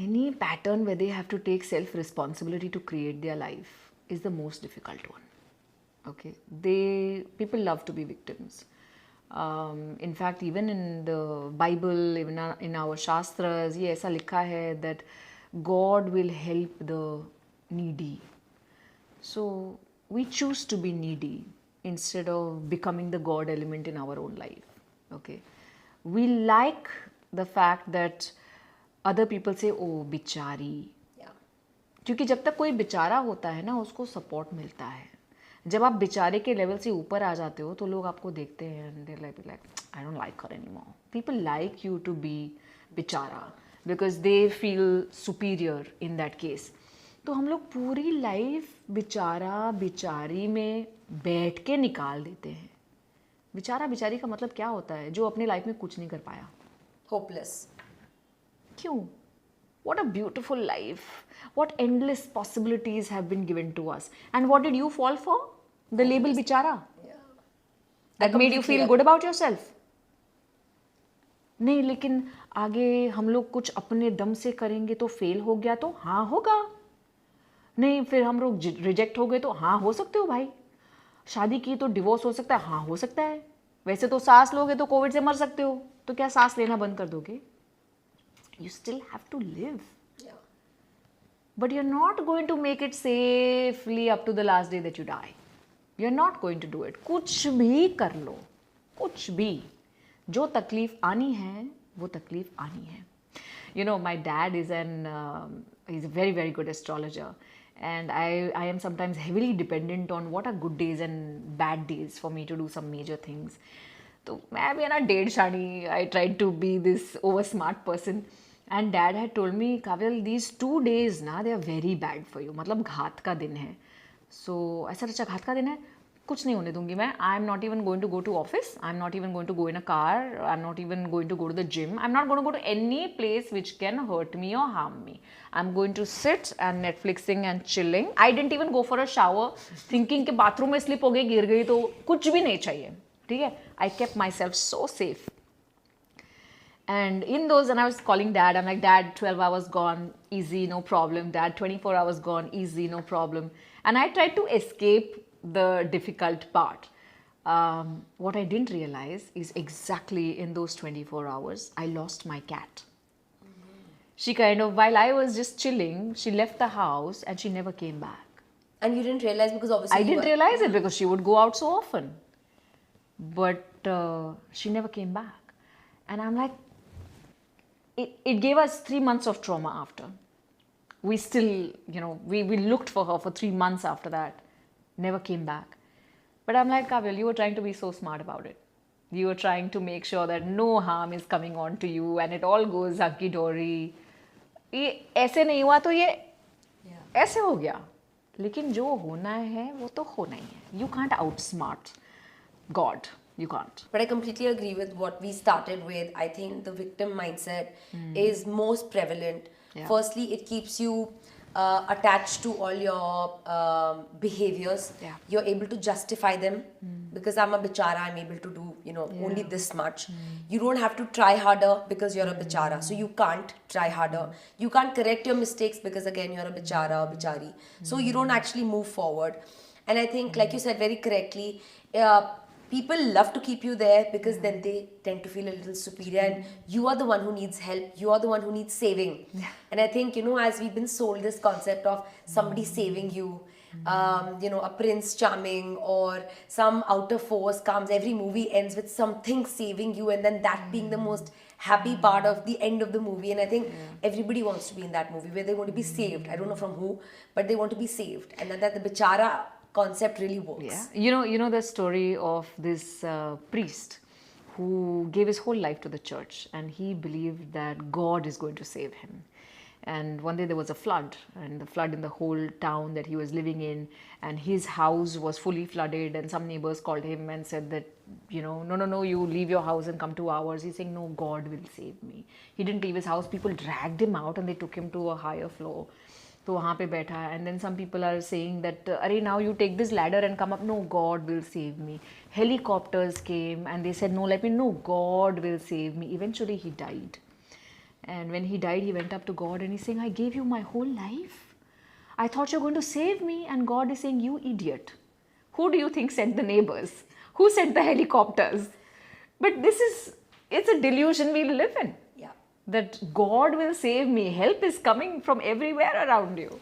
any pattern where they have to take self responsibility to create their life is the most difficult one. Okay, people love to be victims. In fact, even in the Bible, even in our shastras, ये ऐसा लिखा है that God will help the needy. So we choose to be needy instead of becoming the God element in our own life. Okay, we like the fact that other people say, oh बिचारी, क्योंकि जब तक कोई बेचारा होता है ना, उसको सपोर्ट मिलता है. जब आप बेचारे के लेवल से ऊपर आ जाते हो तो लोग आपको देखते हैं, like I don't like her anymore. People like you to be बेचारा because they feel superior in that case. तो हम लोग पूरी लाइफ बेचारा बेचारी में बैठ के निकाल देते हैं. बेचारा बेचारी का मतलब क्या होता है? जो अपने लाइफ में कुछ नहीं कर पाया. होपलेस. क्यों? What a beautiful life. What endless possibilities have been given to us. And what did you fall for? The label bichara. Yeah. That made you feel good about yourself. नहीं, लेकिन आगे हम लोग कुछ अपने दम से करेंगे तो फेल हो गया तो हाँ होगा. नहीं, फिर हम लोग रिजेक्ट हो गए तो हाँ हो सकते हो भाई. शादी की तो डिवोर्स हो सकता है, हाँ हो सकता है. वैसे तो सांस लोगे तो कोविड से मर सकते हो, तो क्या सांस लेना बंद कर दोगे? You still have to live. Yeah. But you're not going to make it safely up to the last day that you die. You're not going to do it. कुछ भी कर लो, कुछ भी. जो तकलीफ आनी है, वो तकलीफ आनी है. You know, my dad is he's a very, very good astrologer. And I am sometimes heavily dependent on what are good days and bad days for me to do some major things. तो मैं भी है ना डेढ़ शानी, I tried to be this over smart person. And dad had told me, Kavil, these 2 days ना, they are very bad for you. मतलब घात का दिन है. So ऐसा अच्छा घात का दिन है, कुछ नहीं होने दूंगी मैं. I am not even going to go to office. I am not even going to go in a car. I am not even going to go to the gym. I am not going to go to any place which can hurt me or harm me. I am going to sit and Netflixing and chilling. I didn't even go for a shower, thinking कि bathroom में slip हो गई, गिर गई तो कुछ भी नहीं चाहिए. ठीक है? I kept myself so safe. And in those, and I was calling dad, I'm like, Dad, 12 hours gone, easy, no problem. Dad, 24 hours gone, easy, no problem. And I tried to escape the difficult part. What I didn't realize is exactly in those 24 hours, I lost my cat. She kind of, while I was just chilling, she left the house and she never came back. And you didn't realize because obviously I didn't realize it because she would go out so often. But she never came back. And I'm like, it gave us 3 months of trauma after. We still, you know, we looked for her for 3 months after that. Never came back. But I'm like, Kavil, you were trying to be so smart about it. You were trying to make sure that no harm is coming on to you and it all goes hunky-dory. ये ऐसे नहीं हुआ तो ये ऐसे हो गया. लेकिन जो होना है वो तो होना ही है. You can't outsmart God. You can't. But I completely agree with what we started with. I think the victim mindset is most prevalent. Yeah. Firstly, it keeps you attached to all your behaviors. Yeah. You're able to justify them because I'm a bichara, I'm able to do, you know, only this much. You don't have to try harder because you're a bichara. So you can't try harder. You can't correct your mistakes because again, you're a bichara or bichari. So you don't actually move forward. And I think, like you said very correctly, people love to keep you there because then they tend to feel a little superior and you are the one who needs help, you are the one who needs saving. And I think, you know, as we've been sold this concept of somebody saving you, you know, a prince charming or some outer force comes, every movie ends with something saving you and then that being the most happy part of the end of the movie. And I think everybody wants to be in that movie where they want to be saved. I don't know from who, but they want to be saved. And then that the bichara concept really works. Yeah. You know the story of this priest who gave his whole life to the church and he believed that God is going to save him. And one day there was a flood, and the flood in the whole town that he was living in, and his house was fully flooded, and some neighbors called him and said that, you know, no, you leave your house and come to ours. He's saying, no, God will save me. He didn't leave his house. People dragged him out and they took him to a higher floor. तो वहाँ पे बैठा है, and then some people are saying that अरे now you take this ladder and come up. No, God will save me. Helicopters came and they said no, let me, no, God will save me. Eventually he died. And when he died, he went up to God and he's saying, I gave you my whole life. I thought you're going to save me. And God is saying, you idiot. Who do you think sent the neighbors? Who sent the helicopters? But it's a delusion we live in. Yeah. That God will save me. Help is coming from everywhere around you.